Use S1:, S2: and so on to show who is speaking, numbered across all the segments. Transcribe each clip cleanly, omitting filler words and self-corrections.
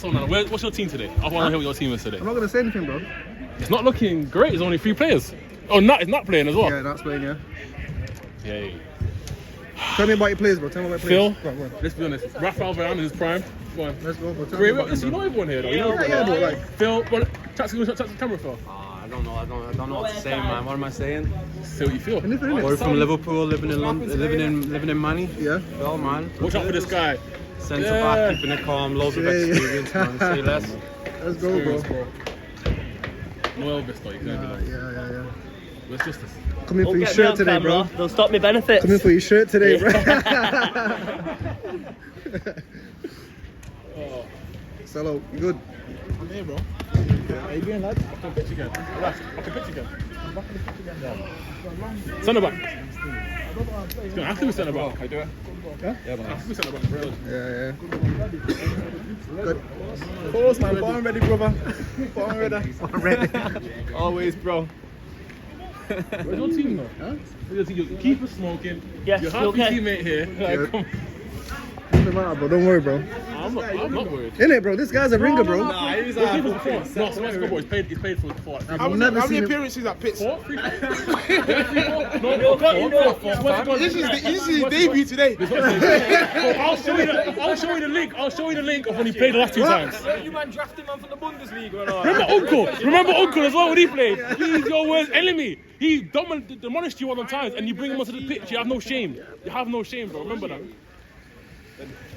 S1: So now, what's your team today? I want to hear what your team is today.
S2: I'm not gonna say anything, bro.
S1: It's not looking great. There's only 3 players. Oh, it's not playing as well.
S2: Yeah, that's playing. Yeah.
S1: Yay.
S2: Tell me about your players, bro. Tell me about your players.
S1: Phil,
S2: Go on.
S1: let's be honest. Rafael Varane in his prime. Go on.
S2: Let's go. Bro. Tell me about
S1: Listen, you know everyone here, though.
S2: Yeah, bro. Like,
S1: Phil, touch the camera, Phil.
S3: I don't know what to say, man. What am I saying?
S1: Say what you feel.
S3: Boy from Liverpool, living in London, living in Manny.
S2: yeah.
S3: Well, man.
S1: Watch out for this guy.
S3: Centre back, keeping it calm, loads of experience, man. Say less.
S2: Let's go, bro.
S1: No Elvis, though. You can't do that.
S2: Yeah.
S1: Where's Justice?
S2: Come in for your shirt today, bro.
S4: They'll stop me benefits.
S2: Come in for your shirt today, bro. Hello, you good?
S1: I'm here, bro.
S2: How you doing, lad?
S1: I can pitch again. I can pitch again. I'm back in the pitch again. Centre back. It's going to have to be centre back. Can I do it?
S2: Huh?
S1: Yeah, man. Have to be centre back, bro.
S2: Yeah. Good. Of course, man. Born ready, brother. Born ready. Born ready.
S3: Always, bro.
S1: Where's your team, though? Huh? Where's your team? Your keeper's smoking.
S4: Yes,
S1: your half
S4: okay.
S1: teammate here.
S2: Yeah.
S1: Come.
S2: Doesn't matter, bro. Don't worry, bro.
S1: I'm not worried.
S2: Innit, bro? This guy's a ringer, bro.
S3: Nah, he's
S1: He's before. No, so let's go, boys. He's paid for it before.
S2: I've never seen him.
S5: appearances at Pits?
S1: 4? 3?
S5: This is his debut today.
S1: I'll show you the link. I'll show you the link of when he played the last 2 times.
S3: You man drafted man from the Bundesliga.
S1: Remember Uncle as well when he played. He's your worst enemy. He demolished you all the times, and you bring him onto the pitch. You have no shame. You have no shame, bro. Remember that.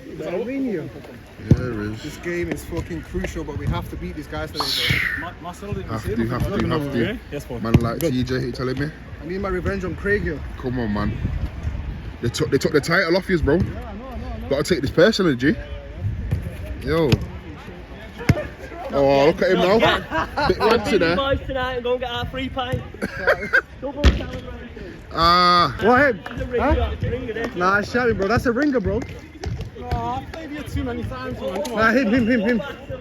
S2: Mourinho.
S6: Yeah, there is.
S5: This game is fucking crucial, but we have to beat these guys today, bro.
S1: Marcelo didn't
S6: Have
S1: say
S6: to.
S1: anything. Yes, bro.
S6: Man like TJ, you telling me?
S2: I need my revenge on Craig here.
S6: Come on, man. They took the title off you, bro. Gotta take this personally, G. Yo. Oh, look at him now. Bit ranty there.
S4: Boys tonight and go and get our free pint. Double celebration.
S2: Go ahead.
S4: It's a ringer. It's a ringer, this.
S2: Nah, shout it, bro. That's a ringer, bro.
S5: I've played here too many times, man. Come on.
S2: Nah, him.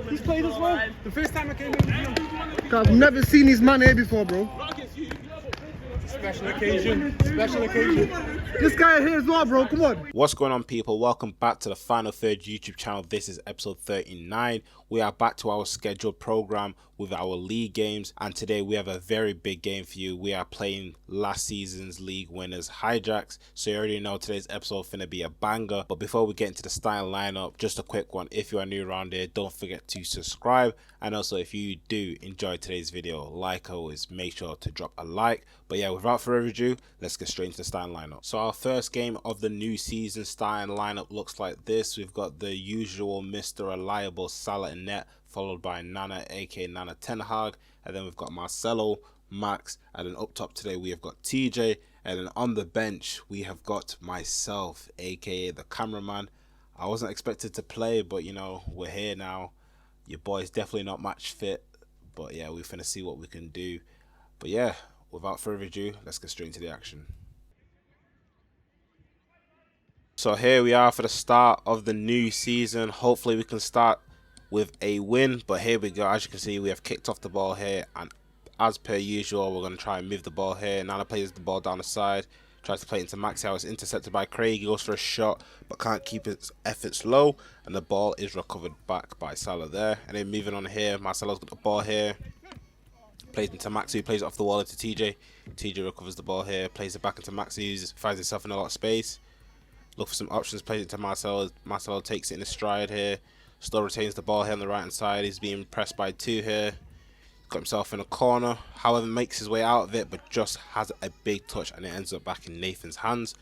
S5: He's played as well. The first time I came in,
S2: I've never seen this man here before, bro.
S5: special occasion.
S2: This guy here as well, bro. Come on.
S7: What's going on, people? Welcome back to the Final Third YouTube channel. This is episode 39. We are back to our scheduled program with our league games, and today we have a very big game for you. We are playing last season's league winners, Hijacks, so you already know today's episode finna be a banger. But before we get into the style lineup, just a quick one. If you are new around here, don't forget to subscribe, and also if you do enjoy today's video, like always, make sure to drop a like. But yeah, without further ado, let's get straight into the starting lineup. So our first game of the new season starting lineup looks like this. We've got the usual Mr. Reliable Salah in net, followed by Nana, aka Nana Ten Hag, and then we've got Marcelo, Max, and then up top today we have got TJ, and then on the bench we have got myself, aka the cameraman. I wasn't expected to play, but you know, we're here now. Your boy's definitely not match fit, but yeah, we're finna see what we can do. But yeah, without further ado, let's get straight into the action. So here we are for the start of the new season. Hopefully we can start with a win, but here we go. As you can see, we have kicked off the ball here, and as per usual, we're going to try and move the ball here. Nana plays the ball down the side, tries to play it into Max. It's intercepted by Craig. He goes for a shot, but can't keep his efforts low, and the ball is recovered back by Salah there. And then moving on here, Marcelo's got the ball here, plays into Max, who plays it off the wall into TJ. TJ recovers the ball here, plays it back into Max, who finds himself in a lot of space. Look for some options, plays it to Marcelo. Marcelo takes it in a stride here. Still retains the ball here on the right hand side. He's being pressed by two here. Got himself in a corner. However, makes his way out of it, but just has a big touch, and it ends up back in Nathan's hands.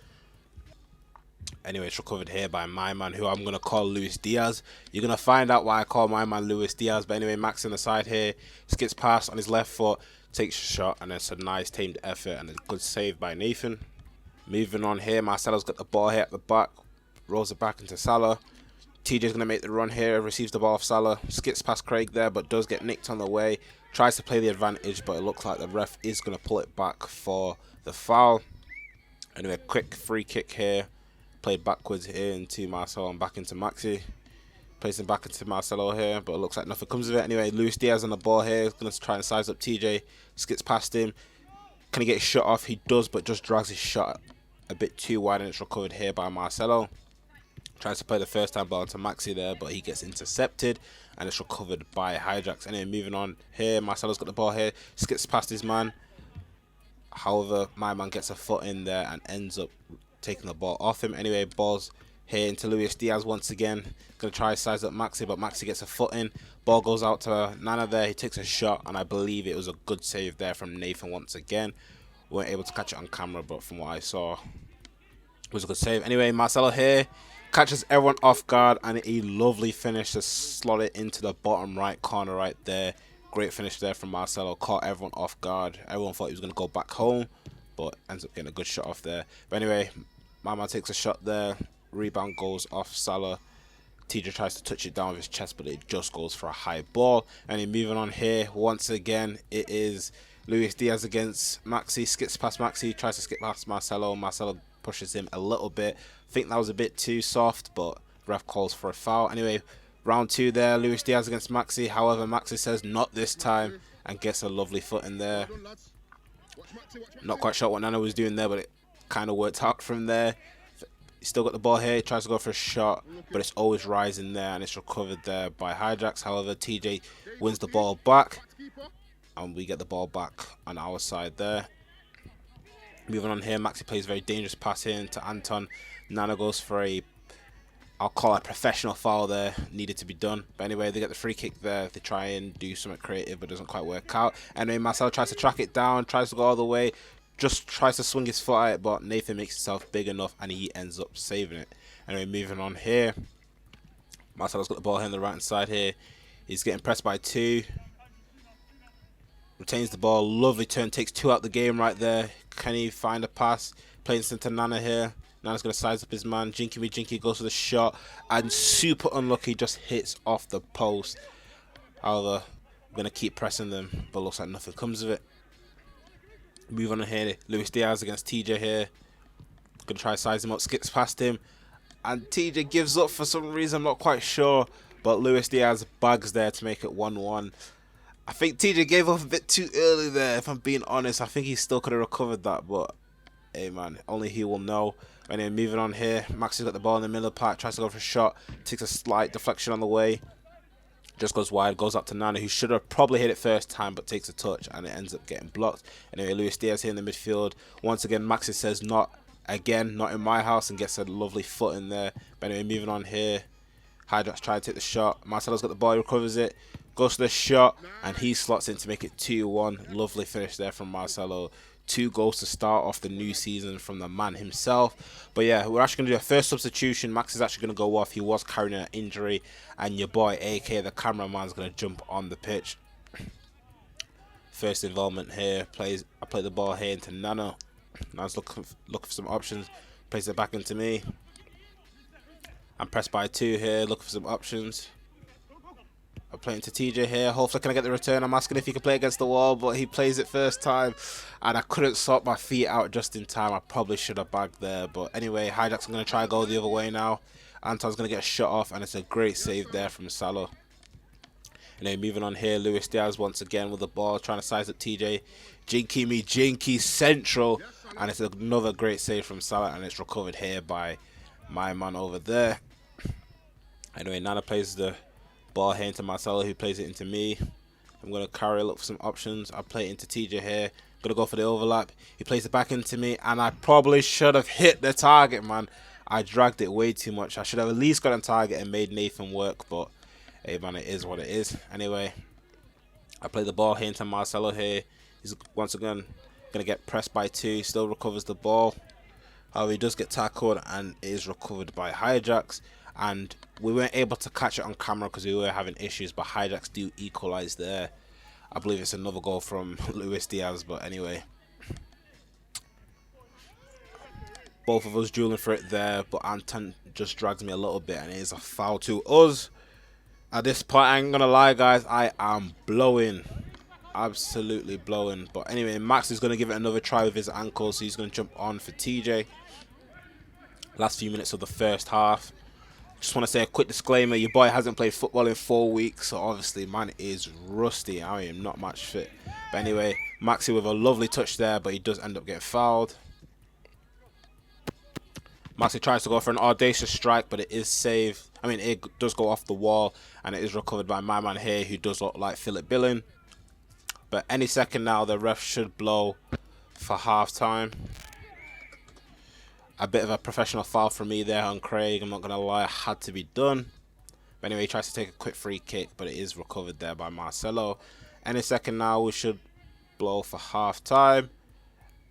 S7: Anyway, it's recovered here by my man, who I'm going to call Luis Diaz. You're going to find out why I call my man Luis Diaz. But anyway, Max on the side here. Skips past on his left foot. Takes a shot, and it's a nice tamed effort and a good save by Nathan. Moving on here, Marcelo's got the ball here at the back. Rolls it back into Salah. TJ's going to make the run here, receives the ball off Salah, skips past Craig there, but does get nicked on the way. Tries to play the advantage, but it looks like the ref is going to pull it back for the foul. Anyway, quick free kick here. Played backwards here into Marcelo and back into Maxi. Plays him back into Marcelo here, but it looks like nothing comes of it. Anyway, Luis Diaz on the ball here. He's going to try and size up TJ. Skips past him. Can he get his shot off? He does, but just drags his shot a bit too wide, and it's recovered here by Marcelo. Tries to play the first time ball to Maxi there, but he gets intercepted and it's recovered by Hydrax. Anyway, moving on here, Marcelo's got the ball here, skips past his man. However, my man gets a foot in there and ends up taking the ball off him. Anyway, ball's here into Luis Diaz once again. Gonna try to size up Maxi, but Maxi gets a foot in. Ball goes out to Nana there. He takes a shot, and I believe it was a good save there from Nathan once again. We weren't able to catch it on camera, but from what I saw, it was a good save. Anyway, Marcelo here catches everyone off guard, and a lovely finish to slot it into the bottom right corner right there. Great finish there from Marcelo. Caught everyone off guard. Everyone thought he was going to go back home, but ends up getting a good shot off there. But anyway, my man takes a shot there. Rebound goes off Salah. TJ tries to touch it down with his chest, but it just goes for a high ball. And then moving on here, once again, it is Luis Diaz against Maxi. Skips past Maxi, tries to skip past Marcelo. Marcelo pushes him a little bit. I think that was a bit too soft, but ref calls for a foul. Anyway, round 2 there, Luis Diaz against Maxi. However, Maxi says not this time and gets a lovely foot in there. Not quite sure what Nana was doing there, but it kind of worked out from there. He's still got the ball here, he tries to go for a shot, but it's always rising there and it's recovered there by Hydrax. However, TJ wins the ball back and we get the ball back on our side there. Moving on here, Maxi plays a very dangerous pass in to Anton. Nana goes for a, I'll call it a professional foul there, needed to be done. But anyway, they get the free kick there. They try and do something creative, but doesn't quite work out. Anyway, Marcel tries to track it down, tries to go all the way, just tries to swing his foot at it, but Nathan makes himself big enough and he ends up saving it. Anyway, moving on here, Marcelo's got the ball here on the right hand side here. He's getting pressed by 2. Retains the ball, lovely turn, takes 2 out the game right there. Can he find a pass? Plays into Nana here. Nana's going to size up his man. Jinky me Jinky goes for the shot and super unlucky, just hits off the post. However, I'm going to keep pressing them, but looks like nothing comes of it. Move on here, Luis Diaz against TJ here. Gonna try to size him up, skips past him, and TJ gives up for some reason, I'm not quite sure, but Luis Diaz bags there to make it 1-1. I think TJ gave up a bit too early there, if I'm being honest. I think he still could have recovered that, but hey man, only he will know. And then moving on here, Maxi's got the ball in the middle of the park, tries to go for a shot, takes a slight deflection on the way. Just goes wide, goes up to Nana, who should have probably hit it first time, but takes a touch, and it ends up getting blocked. Anyway, Luis Diaz here in the midfield. Once again, Maxi says, not again, not in my house, and gets a lovely foot in there. But anyway, moving on here. Hydrax trying to take the shot. Marcelo's got the ball, he recovers it, goes to the shot, and he slots in to make it 2-1. Lovely finish there from Marcelo. 2 goals to start off the new season from the man himself. But yeah, we're actually going to do a first substitution. Max is actually going to go off. He was carrying an injury, and your boy AK the cameraman is going to jump on the pitch. First involvement here. I play the ball here into Nana. Nana's looking for some options. Plays it back into me. I'm pressed by 2 here, looking for some options. I'm playing to TJ here. Hopefully can I get the return. I'm asking if he can play against the wall, but he plays it first time. And I couldn't sort my feet out just in time. I probably should have bagged there. But anyway, Hydrax, I'm going to try to go the other way now. Anton's going to get a shot off, and it's a great save there from Salah. And then moving on here, Luis Diaz once again with the ball, trying to size up TJ. Jinky me Jinky central. And it's another great save from Salah, and it's recovered here by my man over there. Anyway, Nana plays the ball here into Marcelo, who plays it into me. I'm going to carry, look for some options. I play it into TJ here. Going to go for the overlap. He plays it back into me, and I probably should have hit the target, man. I dragged it way too much. I should have at least got on target and made Nathan work, but hey, man, it is what it is. Anyway, I play the ball here into Marcelo here. He's once again going to get pressed by 2. Still recovers the ball. However, he does get tackled and is recovered by Hydrax. And we weren't able to catch it on camera because we were having issues, but Hydrax do equalize there. I believe it's another goal from Luis Diaz, but anyway. Both of us dueling for it there, but Anton just drags me a little bit, and it is a foul to us. At this point, I ain't gonna lie, guys, I am blowing. Absolutely blowing. But anyway, Max is gonna give it another try with his ankle, so he's gonna jump on for TJ. Last few minutes of the first half. Just want to say a quick disclaimer, your boy hasn't played football in 4 weeks, so obviously man is rusty. I am not much fit. But anyway, Maxi with a lovely touch there, but he does end up getting fouled. Maxi tries to go for an audacious strike, but it is saved. I mean, it does go off the wall, and it is recovered by my man here, who does look like Philip Billing. But any second now, the ref should blow for half-time. A bit of a professional foul from me there on Craig. I'm not going to lie, it had to be done. But anyway, he tries to take a quick free kick, but it is recovered there by Marcelo. Any second now, we should blow for half-time.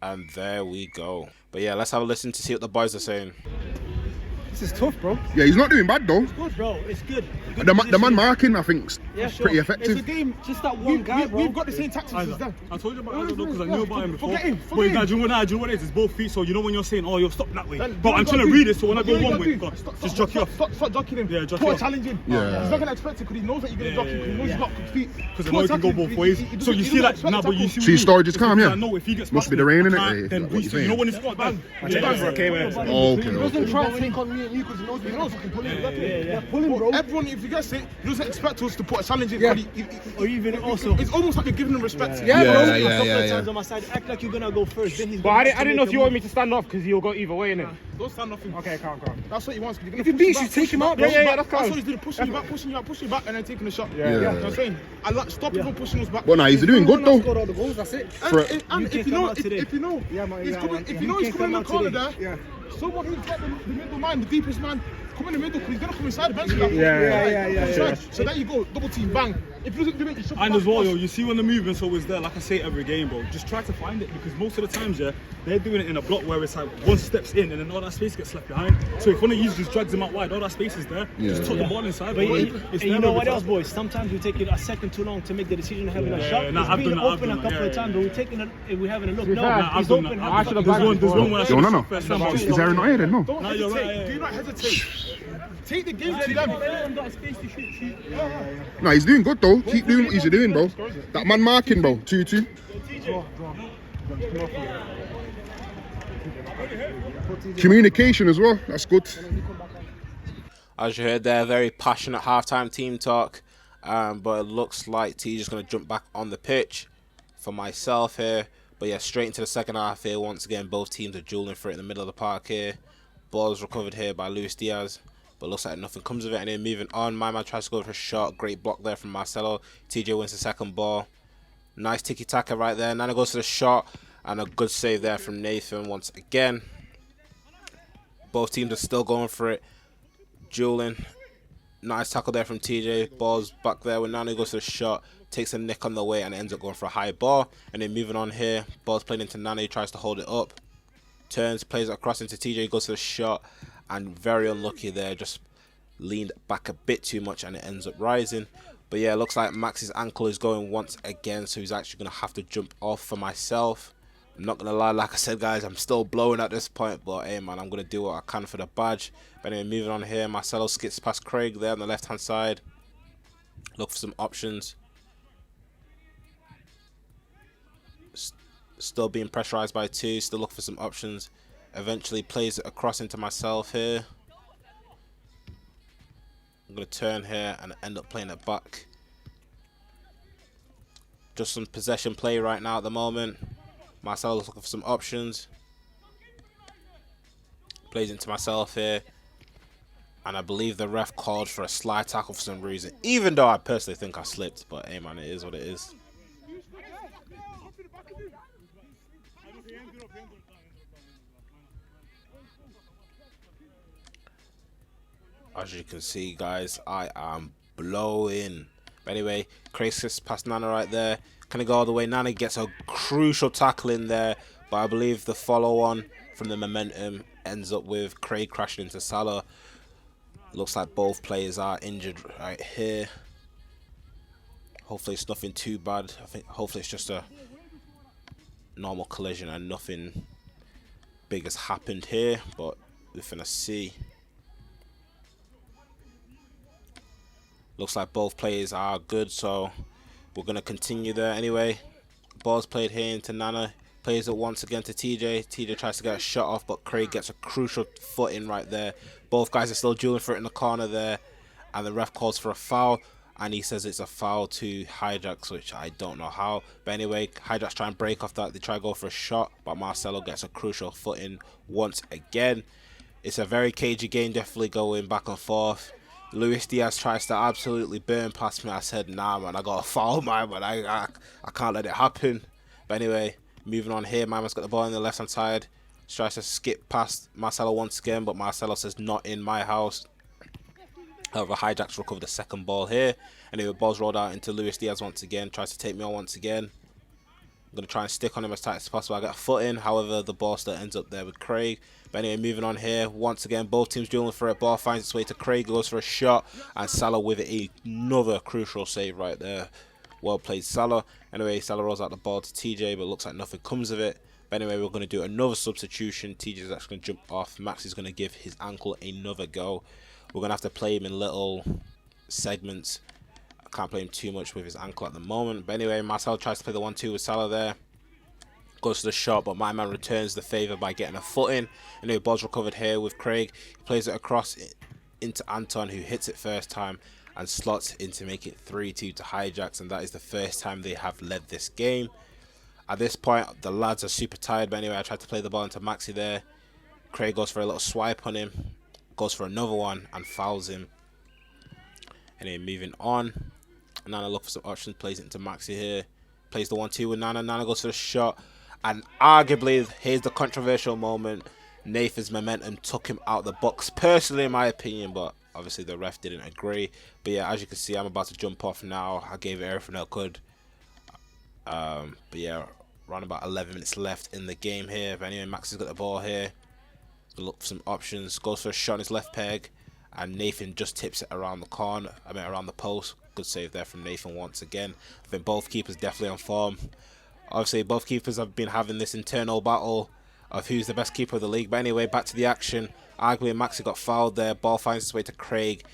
S7: And there we go. But yeah, let's have a listen to see what the boys are saying.
S2: This is tough, bro.
S6: Yeah, he's not doing bad though.
S4: Good, bro. It's good.
S6: The man marking, I think, is pretty
S2: It's a
S6: effective.
S2: game.
S4: Just that one guy, bro.
S2: We've got the same tactics as them.
S3: I told you about it because I knew about him before.
S2: Forget him.
S3: But guys, do you know what it is? It's both feet, so you know when you're saying, oh, you're stopping that way. But I'm trying to read it, so when I go one way, just jockey off.
S2: Stop jockeying him.
S3: Yeah, jockey
S2: Put a
S3: off.
S2: challenge in.
S6: Yeah.
S2: He's not going to expect it because he knows that you're going to jockey. Because he knows he's got good feet.
S3: Because I know it can go both ways. So you see like, nah, but you see.
S6: So your storage is calm, yeah?
S3: I know if he gets
S6: Must be
S3: past
S6: the rain,
S3: me,
S6: innit?
S3: I can't then
S6: What you
S3: reach it.
S6: saying?
S3: You know when it's got bang.
S6: Okay.
S2: He doesn't try to take on me and you because he knows I can pull him. Yeah. Pull him, bro. Everyone, if you guys say, he doesn't expect us to put a challenge in.
S4: Yeah. Or even also.
S2: It's almost like you're giving him respect.
S4: Times on my side, act like you're gonna go first. Then he's.
S8: But I didn't know if you want me to stand off because you'll go either way, innit?
S2: Don't stand off him.
S8: Okay, calm.
S2: That's what he wants.
S8: If he beats you, take him out, bro. Yeah, that's
S2: That's
S8: calm.
S2: what he's doing, pushing you back, and then taking a shot.
S6: Yeah.
S2: You know what I'm saying? I like stop him from pushing us back.
S6: But nah, he's doing good though.
S8: Scored all the goals, that's it.
S2: And if you know he's coming in the corner there, someone who's got the middle man, the deepest man, come in the middle because he's gonna come inside the bench.
S8: Yeah.
S2: So there you go, double team, bang. If he doesn't do it, you should.
S3: And as well, yo, you see when the movement's always there, like I say every game, bro, just try to find it because most of the times, yeah, they're doing it in a block where it's like one steps in and then all that space gets left behind. So if one of you just drags him out wide, all that space is there, just tuck the ball inside.
S4: But
S3: bro.
S4: you know what else, boys? Sometimes we take it a second too long to make the decision of having a shot.
S3: I've
S4: It's been
S3: done that,
S4: open a couple of times, but we're having a look. No,
S3: I've
S4: he's
S3: done
S4: open.
S3: that.
S8: I should have
S3: There's
S8: bagged
S3: one where I
S6: Yo, no.
S3: first time
S6: Is Aaron not here then? No.
S2: Don't
S3: you're
S2: hesitate.
S3: right,
S2: Do not hesitate. Take the game to them.
S6: Nah, he's doing good though. Keep doing what he's doing, bro. That man marking, bro. 2-2. Communication as well. That's good.
S7: As you heard there, very passionate halftime team talk. But it looks like T's just going to jump back on the pitch for myself here. But yeah, straight into the second half here. Once again, both teams are dueling for it in the middle of the park here. Ball's recovered here by Luis Diaz. But looks like nothing comes of it. And then moving on, my man tries to go for a shot. Great block there from Marcelo. TJ wins the second ball. Nice tiki-taka right there. Nana goes to the shot. And a good save there from Nathan once again. Both teams are still going for it. Dueling. Nice tackle there from TJ. Ball's back there when Nana goes to the shot. Takes a nick on the way and ends up going for a high ball. And then moving on here. Ball's played into Nana. He tries to hold it up. Turns, plays it across into TJ. Goes to the shot. And very unlucky there. Just leaned back a bit too much and it ends up rising. But yeah, it looks like Max's ankle is going once again. So he's actually going to have to jump off for myself. I'm not going to lie, like I said, guys, I'm still blowing at this point. But hey, man, I'm going to do what I can for the badge. But anyway, moving on here. Marcelo skips past Craig there on the left-hand side. Look for some options. Still being pressurized by two. Still look for some options. Eventually plays it across into myself here. I'm going to turn here and end up playing it back. Just some possession play right now at the moment. Marcelo's looking for some options. Plays into myself here. And I believe the ref called for a slide tackle for some reason. Even though I personally think I slipped. But hey man, it is what it is. As you can see, guys, I am blowing. But anyway, Craig past Nana right there. Can he go all the way? Nana gets a crucial tackle in there. But I believe the follow-on from the momentum ends up with Craig crashing into Salah. Looks like both players are injured right here. Hopefully it's nothing too bad. I think hopefully it's just a normal collision and nothing big has happened here. But we're finna see. Looks like both players are good, so we're going to continue there anyway. Ball's played here into Nana. Plays it once again to TJ. TJ tries to get a shot off, but Craig gets a crucial foot in right there. Both guys are still dueling for it in the corner there. And the ref calls for a foul. And he says it's a foul to Hijax, which I don't know how. But anyway, Hijax try and break off that. They try to go for a shot, but Marcelo gets a crucial foot in once again. It's a very cagey game, definitely going back and forth. Luis Diaz tries to absolutely burn past me. I said, nah, man, I got to foul, man, but I can't let it happen. But anyway, moving on here, my man's got the ball on the left-hand side. Tries to skip past Marcelo once again, but Marcelo says, not in my house. However, Hijack's recovered the second ball here. Anyway, ball's rolled out into Luis Diaz once again. Tries to take me on once again. I'm going to try and stick on him as tight as possible. I get a foot in. However, the ball still ends up there with Craig. But anyway, moving on here. Once again, both teams dueling for it. Ball finds its way to Craig. Goes for a shot. And Salah with it. Another crucial save right there. Well played, Salah. Anyway, Salah rolls out the ball to TJ, but looks like nothing comes of it. But anyway, we're going to do another substitution. TJ's actually going to jump off. Max is going to give his ankle another go. We're going to have to play him in little segments. I can't play him too much with his ankle at the moment. But anyway, Marcel tries to play the 1-2 with Salah there. Goes to the shot, but my man returns the favour by getting a foot in. Anyway, ball's recovered here with Craig. He plays it across into Anton, who hits it first time and slots in to make it 3-2 to Hijacks. And that is the first time they have led this game. At this point, the lads are super tired. But anyway, I tried to play the ball into Maxi there. Craig goes for a little swipe on him. Goes for another one and fouls him. Anyway, moving on. Nana looks for some options. Plays it into Maxi here. Plays the 1-2 with Nana. Nana goes for the shot. And arguably, here's the controversial moment. Nathan's momentum took him out of the box. Personally, in my opinion, but obviously the ref didn't agree. But yeah, as you can see, I'm about to jump off now. I gave it everything I could. But yeah, around about 11 minutes left in the game here. But anyway, Max has got the ball here. Look for some options. Goes for a shot on his left peg. And Nathan just tips it around the corner. Around the post. Good save there from Nathan once again. I think both keepers definitely on form. Obviously, both keepers have been having this internal battle of who's the best keeper of the league. But anyway, back to the action. Arguably, Maxi got fouled there. Ball finds its way to Craig.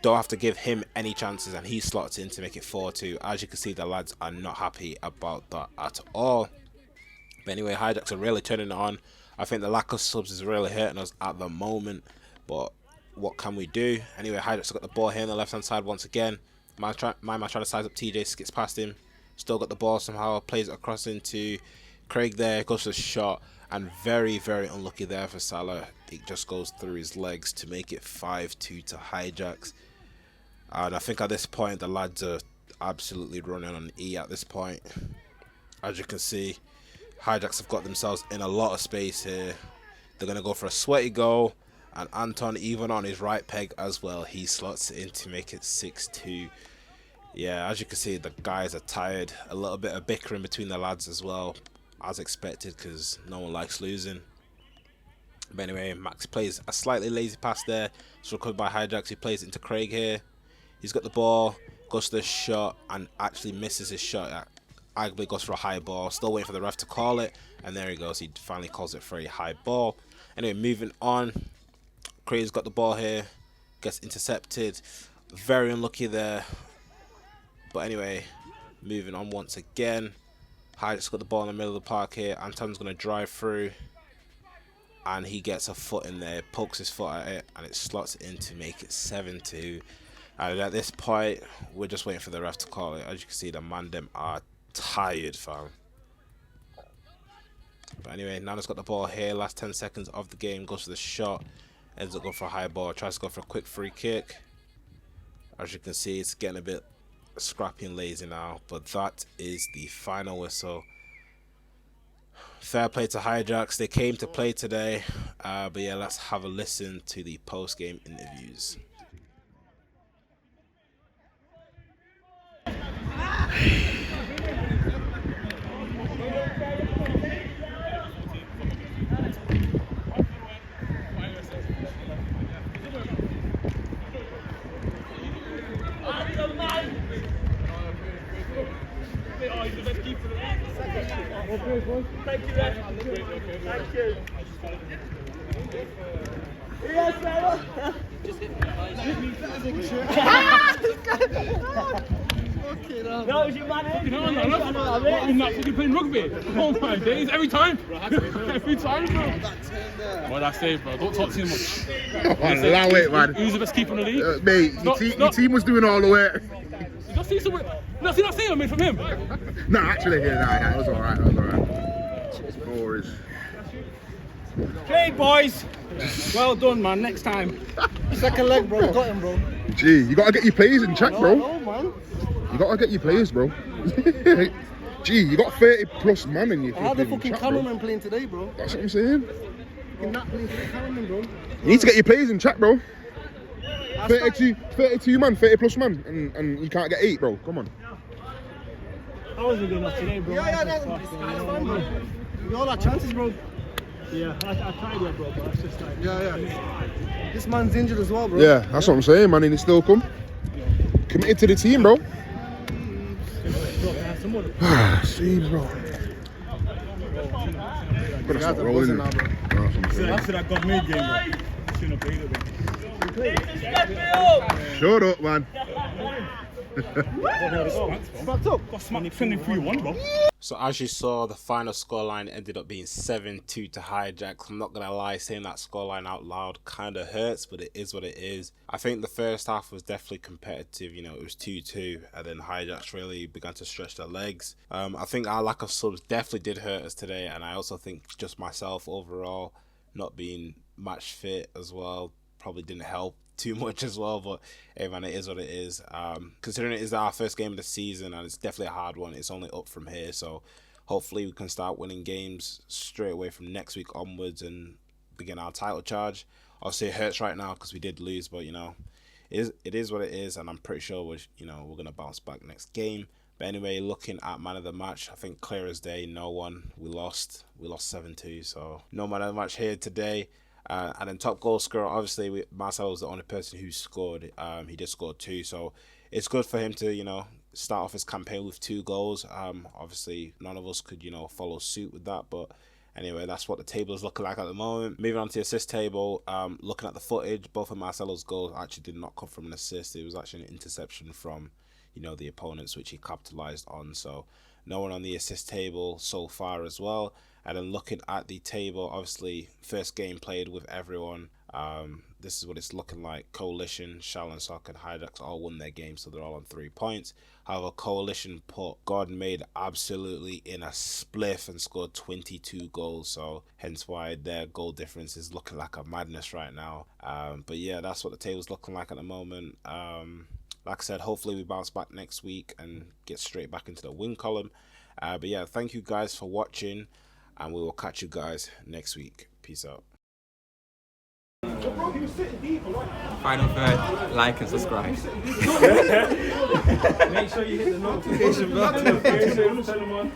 S7: Don't have to give him any chances, and he slots in to make it 4-2. As you can see, the lads are not happy about that at all. But anyway, Hijacks are really turning it on. I think the lack of subs is really hurting us at the moment. But what can we do? Anyway, Hijacks got the ball here on the left-hand side once again. My man trying to size up TJ, skips past him. Still got the ball somehow, plays it across into Craig there, goes for the shot, and very, very unlucky there for Salah. It just goes through his legs to make it 5-2 to Hijacks. And I think at this point, the lads are absolutely running on E at this point. As you can see, Hijacks have got themselves in a lot of space here. They're going to go for a sweaty goal, and Anton, even on his right peg as well, he slots it in to make it 6-2. Yeah, as you can see, the guys are tired. A little bit of bickering between the lads as well, as expected, because no one likes losing. But anyway, Max plays a slightly lazy pass there. It's recovered by Hijacks. He plays it into Craig here. He's got the ball, goes to the shot, and actually misses his shot. Arguably goes for a high ball. Still waiting for the ref to call it. And there he goes. He finally calls it for a high ball. Anyway, moving on. Craig's got the ball here. Gets intercepted. Very unlucky there. But anyway, moving on once again. Hyde's got the ball in the middle of the park here. Anton's going to drive through. And he gets a foot in there. Pokes his foot at it. And it slots in to make it 7-2. And at this point, we're just waiting for the ref to call it. As you can see, the man them are tired, fam. But anyway, Nana's got the ball here. Last 10 seconds of the game. Goes for the shot. Ends up going for a high ball. Tries to go for a quick free kick. As you can see, it's getting a bit scrappy and lazy now. But that is the final whistle. Fair play to Hijacks. They came to play today. But yeah, let's have a listen to the post-game interviews.
S4: Thank you, man. Thank you. Yes, man. Just hit me. No, it's your man.
S1: No, I'm not fucking playing rugby. Oh my days, every time. Every time, bro. What did I say, bro? Don't talk too much.
S6: Allow it, man.
S1: Who's the best keeper in the league?
S6: Mate, your team was doing all the work.
S1: Did I see something? No, see that saying I made from him?
S6: No, actually, yeah, nah, it was alright, it was alright. Cheers, boys.
S4: Play, boys. Well done, man. Next time.
S5: Second leg, bro. Got him, bro.
S6: Gee, you gotta get your players in check, bro.
S5: No, man.
S6: You gotta get your players, bro. Gee, you got 30 plus man in your
S5: I had the
S6: flipping
S5: fucking
S6: chat, bro.
S5: cameraman playing today, bro.
S6: That's what I'm saying.
S5: Fucking not playing for the cameraman, bro.
S6: You need to get your players in check, bro. 32 man, 30 plus man, and you can't get 8, bro. Come on.
S4: I wasn't good enough today, bro.
S5: Yeah, that's fine, bro. We all had chances, bro.
S4: Yeah, I tried that, bro, but it's just like...
S5: Yeah. This man's injured as well, bro.
S6: Yeah, that's what I'm saying, man. And he still come. Committed to the team, bro. See, bro. But it's not rolling.
S5: Now, bro.
S3: After that God made game, bro. Shouldn't have played it, bro.
S6: Shut up, man.
S7: So as you saw, the final scoreline ended up being 7-2 to Hijacks. I'm not gonna lie, saying that scoreline out loud kind of hurts, but it is what it is. I think the first half was definitely competitive. You know, it was 2-2, and then Hijacks really began to stretch their legs. I think our lack of subs definitely did hurt us today, and I also think just myself overall not being match fit as well probably didn't help too much as well. But hey man, it is what it is. Considering it is our first game of the season and it's definitely a hard one, it's only up from here, so hopefully we can start winning games straight away from next week onwards and begin our title charge. Obviously it hurts right now because we did lose, but you know, it is what it is, and I'm pretty sure we're gonna bounce back next game. But anyway, looking at man of the match, I think clear as day, no one. We lost 7-2, so no man of the match here today. And then top goal scorer, obviously Marcelo was the only person who scored. He did score 2, so it's good for him to start off his campaign with 2 goals. Obviously none of us could follow suit with that, but anyway, that's what the table is looking like at the moment. Moving on to the assist table, looking at the footage, both of Marcelo's goals actually did not come from an assist. It was actually an interception from the opponents, which he capitalized on. So no one on the assist table so far as well. And then looking at the table, obviously first game played with everyone. This is what it's looking like. Coalition, Shall and Sock and Hijacks all won their game, so they're all on 3 points. However, Coalition put God Made absolutely in a spliff and scored 22 goals, so hence why their goal difference is looking like a madness right now. But yeah, that's what the table's looking like at the moment. Like I said, hopefully we bounce back next week and get straight back into the win column. But yeah, thank you guys for watching, and we will catch you guys next week. Peace out.
S9: Final third, like and subscribe.
S4: Make sure you hit the notification button.